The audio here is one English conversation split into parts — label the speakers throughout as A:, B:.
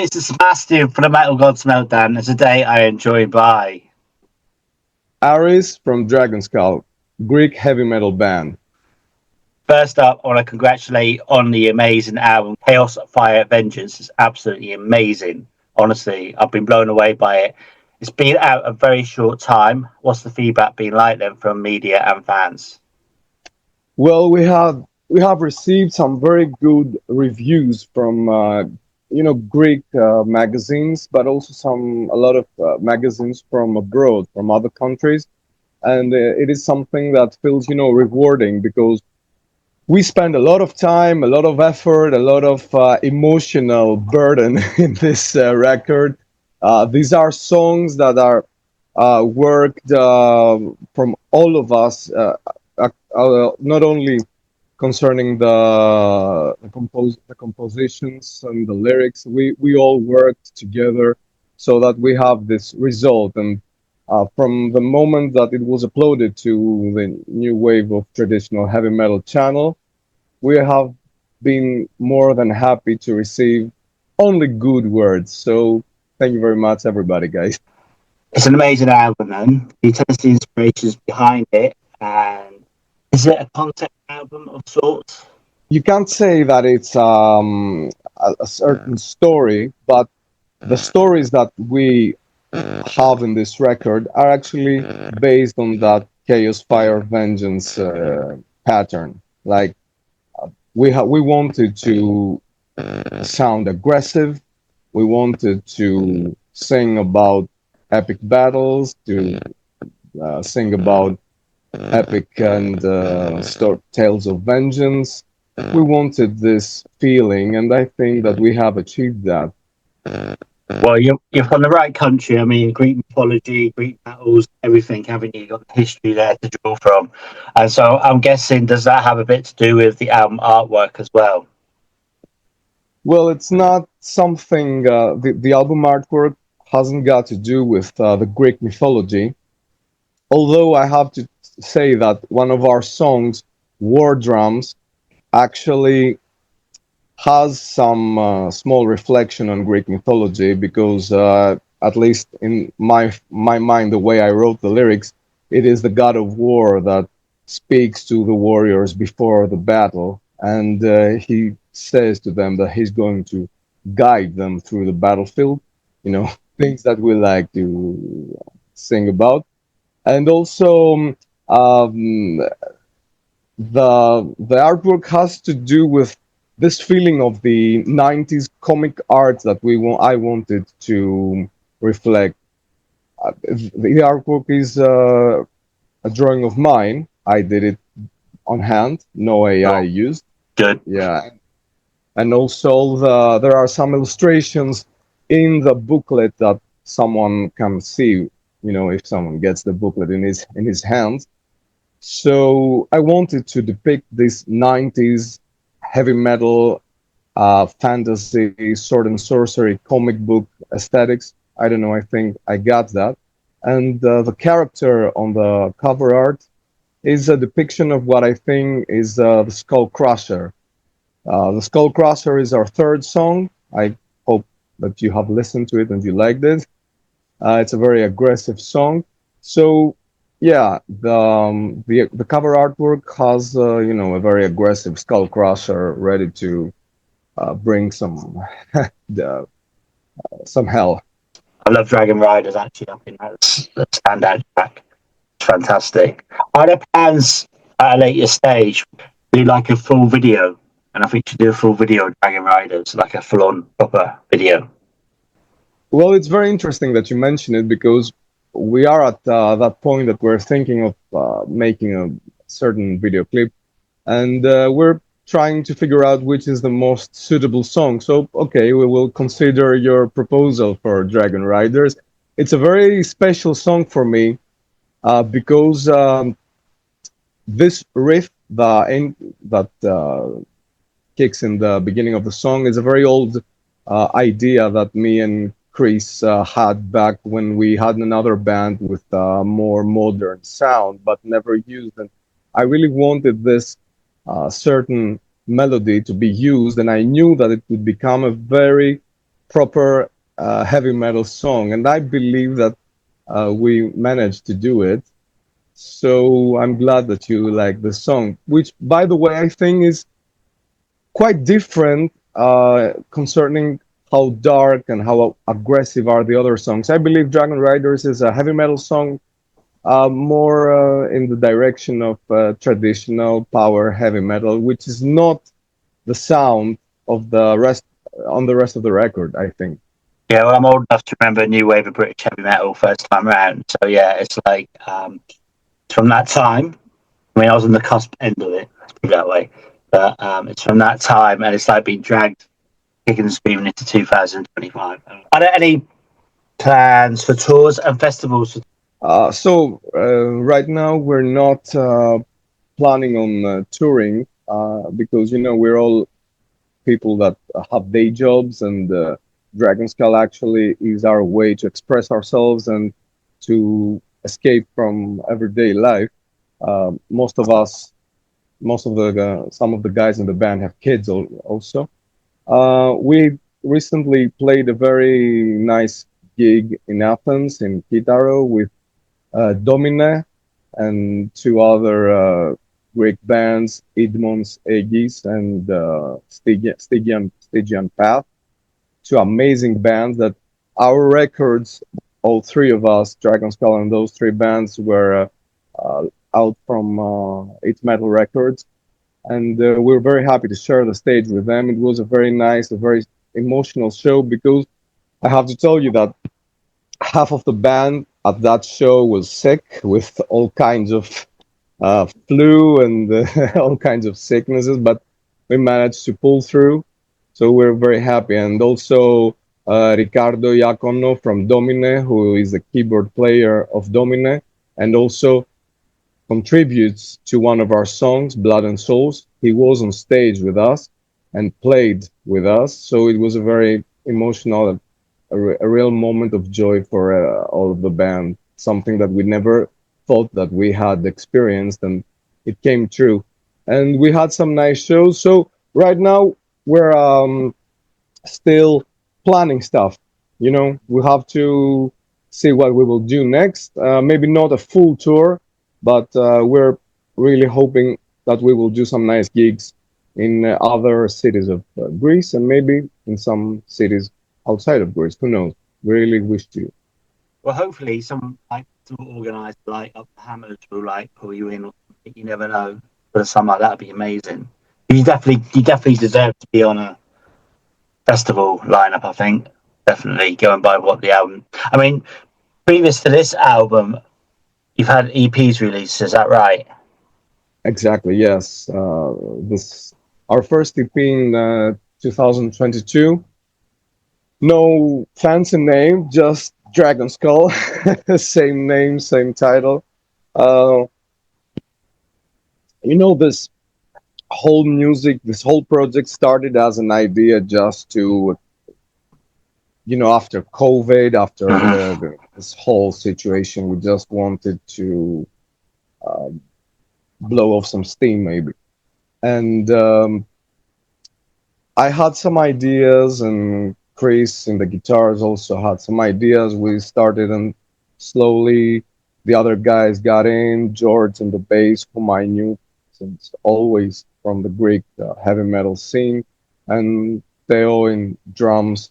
A: guys, it's Sebastian for the Metal Gods Meltdown, and today I am joined by
B: Aris from Dragonskull, Greek heavy metal band.
A: First up, I want to congratulate on the amazing album, Chaos, Fire, Vengeance. It's absolutely amazing. Honestly, I've been blown away by it. It's been out a very short time. What's the feedback been like then from media and fans?
B: Well, we have received some very good reviews from Greek magazines, but also a lot of magazines from abroad, from other countries, and it is something that feels rewarding because we spend a lot of time, a lot of effort, a lot of emotional burden in this record. These are songs that are worked from all of us, not only concerning the compositions and the lyrics. We all worked together so that we have this result. And from the moment that it was uploaded to the new wave of traditional heavy metal channel, we have been more than happy to receive only good words. So thank you very much, everybody, guys.
A: It's an amazing album, then. Can you tell us the inspirations behind it? And is it a concept album of sorts?
B: You can't say that it's a certain story, but the stories that we have in this record are actually based on that chaos, fire, vengeance pattern. Like we wanted to sound aggressive. We wanted to sing about epic battles, to sing about epic and tales of vengeance. We wanted this feeling, and I think that we have achieved that.
A: Well, you're from the right country. I mean, Greek mythology, Greek battles, everything, haven't you? You've got the history there to draw from. And so I'm guessing, does that have a bit to do with the album artwork as well?
B: Well, it's not something, the album artwork hasn't got to do with the Greek mythology. Although I have to say that one of our songs, War Drums, actually has some small reflection on Greek mythology because, at least in my mind, the way I wrote the lyrics, it is the god of war that speaks to the warriors before the battle, and he says to them that he's going to guide them through the battlefield. Things that we like to sing about, and also the artwork has to do with this feeling of the 90s comic art that I wanted to reflect. The artwork is a drawing of mine. I did it on hand, no AI used.
A: Good.
B: Yeah. And also there are some illustrations in the booklet that someone can see, if someone gets the booklet in his hands. So I wanted to depict this 90s heavy metal, fantasy, sword and sorcery, comic book aesthetics. I don't know, I think I got that. And the character on the cover art is a depiction of what I think is the Skull Crusher. The Skull Crusher is our third song. I hope that you have listened to it and you liked it. It's a very aggressive song. So yeah, the cover artwork has a very aggressive skull crusher ready to bring some some hell.
A: I love Dragon Riders, actually. I think that's the standout track. It's fantastic. Are there plans at a later stage to do like a full video? And I think you should do a full video of Dragon Riders, like a full-on proper video.
B: Well, it's very interesting that you mention it because we are at that point that we're thinking of making a certain video clip, and we're trying to figure out which is the most suitable song. So, okay, we will consider your proposal for Dragon Riders. It's a very special song for me because this riff that kicks in the beginning of the song is a very old idea that me and Chris had back when we had another band with a more modern sound, but never used. And I really wanted this certain melody to be used, and I knew that it would become a very proper heavy metal song, and I believe that we managed to do it. So I'm glad that you like the song, which, by the way, I think is quite different concerning how dark and how aggressive are the other songs. I believe Dragon Riders is a heavy metal song, more in the direction of traditional power heavy metal, which is not the sound of the rest on the rest of the record, I think.
A: Yeah, well, I'm old enough to remember a new wave of British heavy metal first time around. So yeah, it's like from that time. I mean, I was on the cusp end of it. Let's put it that way. But it's from that time, and it's like being dragged kicking and screaming into 2025. Are there any plans for tours and festivals?
B: Right now we're not planning on touring because we're all people that have day jobs, and Dragonskull actually is our way to express ourselves and to escape from everyday life. Most of us, most of the some of the guys in the band have kids also. We recently played a very nice gig in Athens in Kitaro with Domine and two other Greek bands, Idmons Aegis and Stygian Path, two amazing bands that our records, all three of us, Dragonskull and those three bands, were out from It's Metal Records. And we're very happy to share the stage with them. It was a very nice, a very emotional show because I have to tell you that half of the band at that show was sick with all kinds of flu and all kinds of sicknesses, but we managed to pull through. So we're very happy. And also Ricardo Iacono from Domine, who is the keyboard player of Domine, and also contributes to one of our songs, Blood and Souls. He was on stage with us and played with us. So it was a very emotional, a real moment of joy for all of the band, something that we never thought that we had experienced, and it came true. And we had some nice shows. So right now we're still planning stuff. We have to see what we will do next. Maybe not a full tour, but we're really hoping that we will do some nice gigs in other cities of Greece and maybe in some cities outside of Greece. Who knows? We really wish to.
A: Well, hopefully, some like organised like Up the Hammers will like pull you in, or something. You never know. For the summer, that'd be amazing. You definitely deserve to be on a festival lineup. I think definitely going by what the album. I mean, previous to this album, you've had EPs released. Is that right?
B: Exactly. Yes. This our first EP in 2022. No fancy name, just Dragonskull. Same name, same title. Uh, this this whole project started as an idea just to, after COVID, after
A: Mm-hmm.
B: this whole situation, we just wanted to uh, blow off some steam, maybe. And I had some ideas, and Chris in the guitars also had some ideas. We started, and slowly the other guys got in. George on the bass, whom I knew since always from the Greek heavy metal scene, and Theo in drums,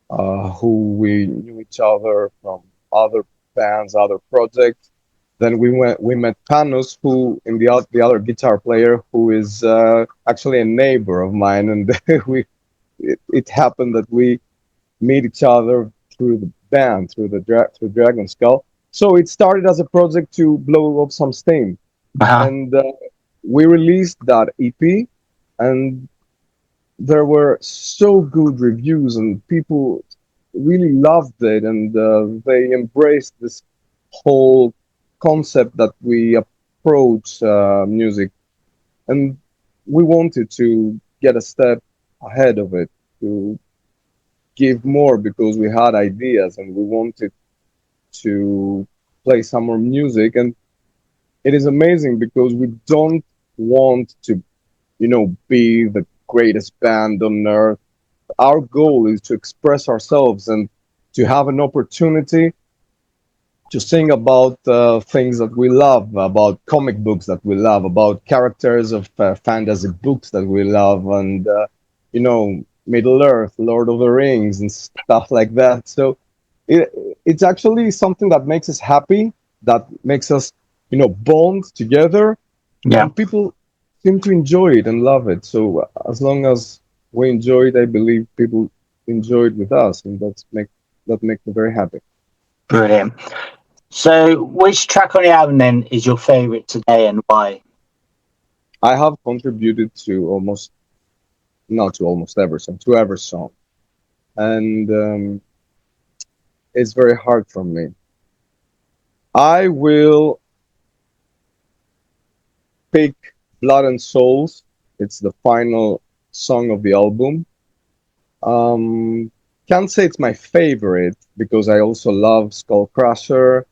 B: who we knew each other from other bands, other projects. Then we met Panos, who in the other guitar player, who is actually a neighbor of mine, and it happened that we meet each other through the band, through Dragonskull. So it started as a project to blow up some steam,
A: Uh-huh.
B: and we released that EP, and there were so good reviews, and people really loved it, and they embraced this whole concept that we approach music, and we wanted to get a step ahead of it, to give more because we had ideas and we wanted to play some more music. And it is amazing because we don't want to be the greatest band on earth. our goal is to express ourselves and to have an opportunity to sing about things that we love, about comic books that we love, about characters of fantasy books that we love, and Middle Earth, Lord of the Rings, and stuff like that. So it, it's actually something that makes us happy, that makes us, bond together,
A: Yeah,
B: and people seem to enjoy it and love it. So as long as we enjoy it, I believe people enjoy it with us, and that makes me very happy.
A: brilliant. So, which track on the album then is your favourite today and why?
B: I have contributed to almost not to almost every song, to every song, and it's very hard for me. I will pick Blood and Souls. It's the final song of the album. Um, can't say it's my favorite because I also love Skull Crusher,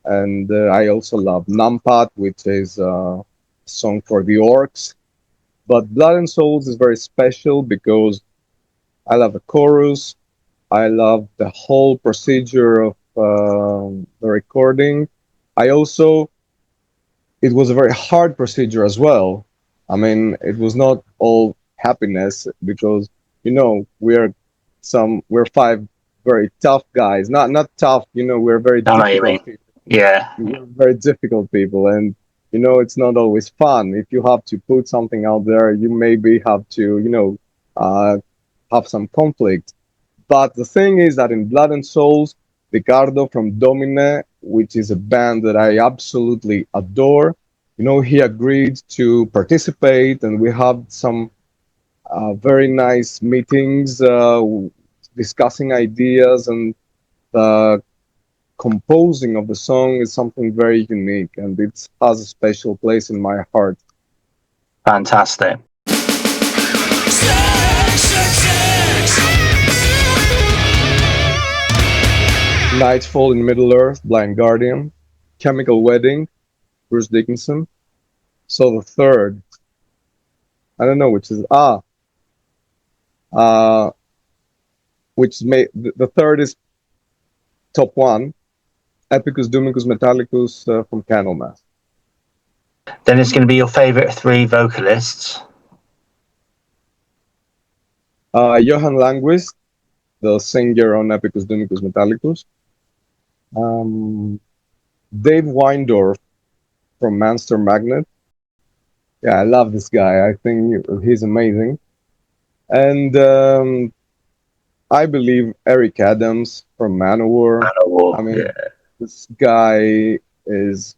B: and I also love Numpat, which is a song for the orcs. But Blood and Souls is very special because I love the chorus. I love the whole procedure of the recording. I also, it was a very hard procedure as well. I mean, it was not all happiness because we're five very tough guys. Not tough, we're very
A: I know what you mean.
B: difficult people.
A: Yeah,
B: We're very difficult people, and it's not always fun. If you have to put something out there, you maybe have to have some conflict. But the thing is that in Blood and Souls, Ricardo from Domine, which is a band that I absolutely adore, he agreed to participate, and we had some very nice meetings discussing ideas, and the composing of the song is something very unique, and it has a special place in my heart.
A: fantastic.
B: Nightfall in Middle Earth, Blind Guardian, Chemical Wedding, Bruce Dickinson. So the third, I don't know which is uh, which made the third is top one, Epicus Doomicus Metallicus from Candlemass.
A: Then it's going to be your favourite three vocalists.
B: Johan Langquist, the singer on Epicus Doomicus Metallicus. Dave Weindorf from Monster Magnet. Yeah, I love this guy. I think he's amazing. And I believe Eric Adams from Manowar. I mean,
A: Yeah,
B: this guy is.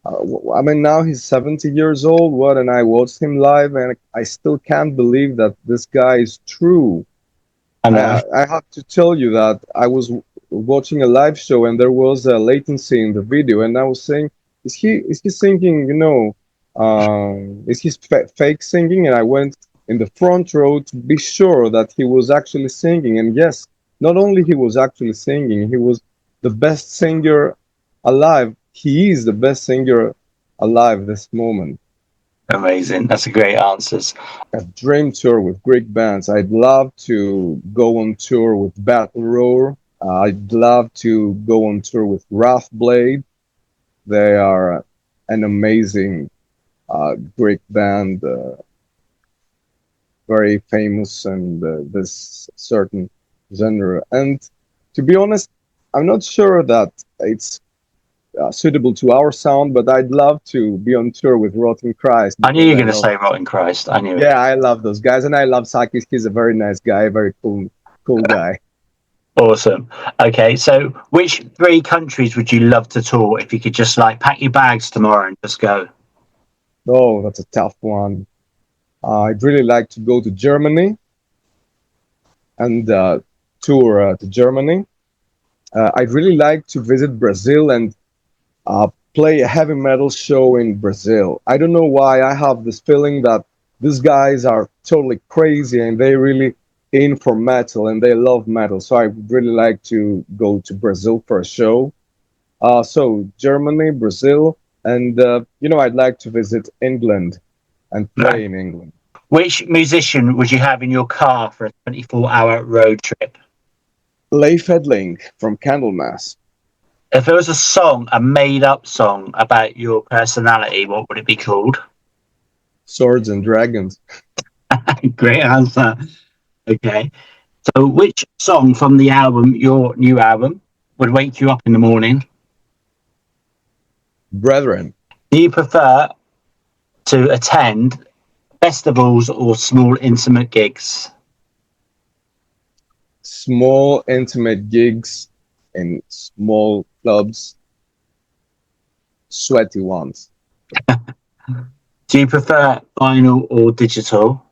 B: I mean, now he's 70 years old. What? And I watched him live, and I still can't believe that this guy is true.
A: I know.
B: I have to tell you that I was watching a live show, and there was a latency in the video, and I was saying, is he singing? Is he fake singing? And I went in the front row to be sure that he was actually singing. And yes, not only he was actually singing, he was the best singer alive. He is the best singer alive this moment.
A: Amazing. That's a great answers.
B: A dream tour with Greek bands. I'd love to go on tour with Battle Roar. I'd love to go on tour with Wrathblade. They are an amazing Greek band, very famous in this certain genre. And to be honest, I'm not sure that it's suitable to our sound, but I'd love to be on tour with Rotten Christ.
A: I knew you were going to say Rotten Christ. I knew it.
B: Yeah, I love those guys, and I love Sakis. He's a very nice guy, very cool guy.
A: Awesome. Okay, so which three countries would you love to tour if you could just like pack your bags tomorrow and just go?
B: Oh, that's a tough one. I'd really like to go to Germany and tour to Germany. I'd really like to visit Brazil and play a heavy metal show in Brazil. I don't know why I have this feeling that these guys are totally crazy and they really in for metal and they love metal. So I would really like to go to Brazil for a show. So Germany, Brazil, and I'd like to visit England and play in England.
A: Which musician would you have in your car for a 24-hour road trip?
B: Leif Edling from Candlemass.
A: If there was a song, a made-up song about your personality, what would it be called?
B: Swords and Dragons.
A: Great answer. Okay. So which song from the album, your new album, would wake you up in the morning?
B: Brethren.
A: Do you prefer to attend festivals or small intimate gigs?
B: Small intimate gigs in small clubs. Sweaty ones.
A: Do you prefer vinyl or digital?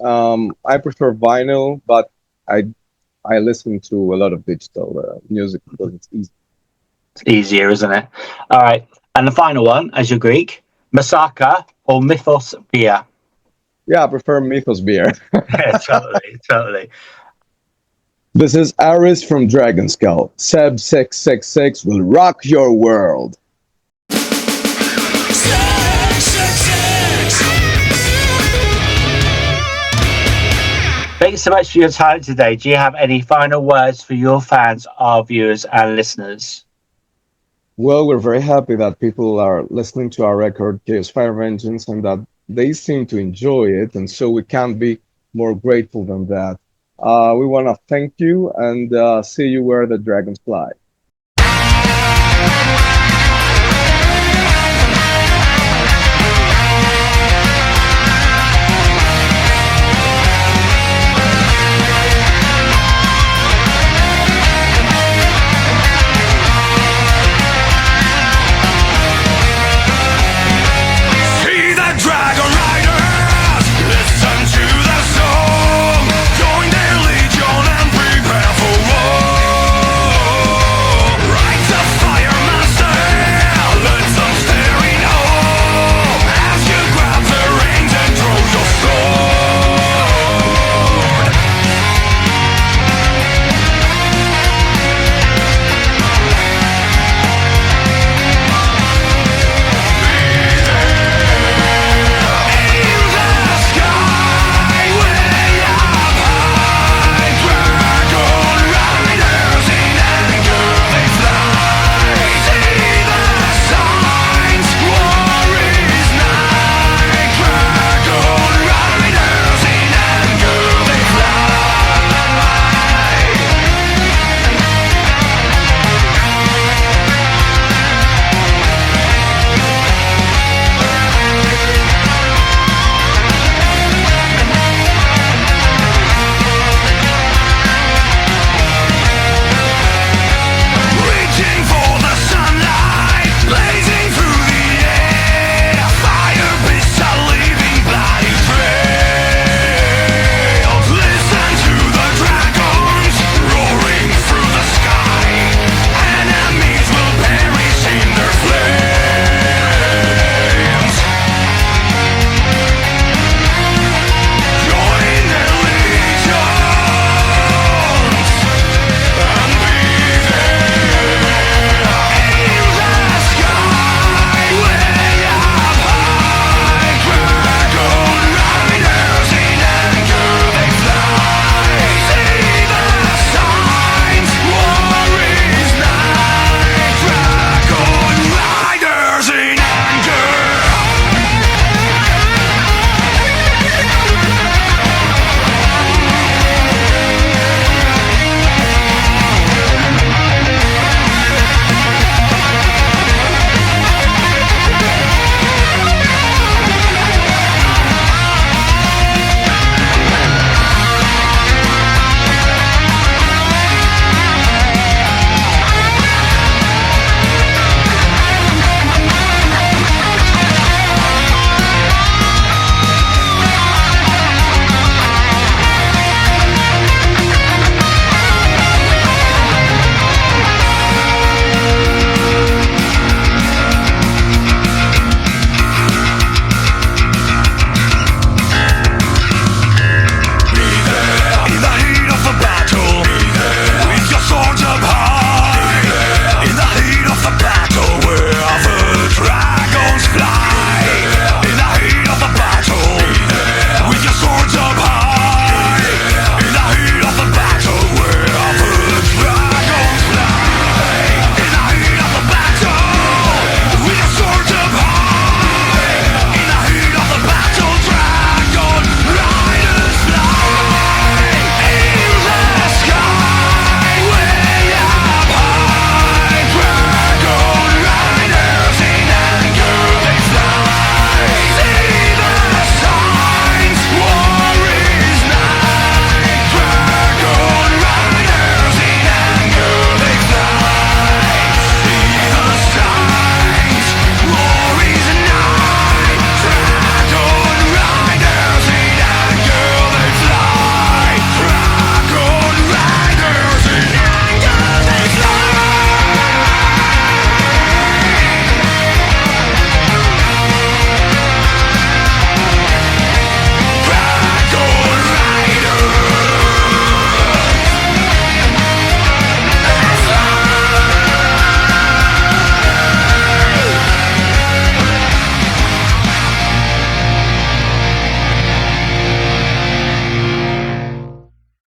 B: I prefer vinyl, but I listen to a lot of digital music because it's easy.
A: It's easier, isn't it? All right. And the final one, as you're Greek, Masaka or Mythos beer?
B: Yeah, I prefer Mythos beer.
A: Yeah, totally, totally.
B: This is Aris from Dragonskull. Seb 666 will rock your world.
A: Thanks so much for your time today. Do you have any final words for your fans, our viewers, and listeners?
B: Well, we're very happy that people are listening to our record, Chaos Fire Vengeance, and that they seem to enjoy it, and so we can't be more grateful than that. We want to thank you and see you where the dragons fly.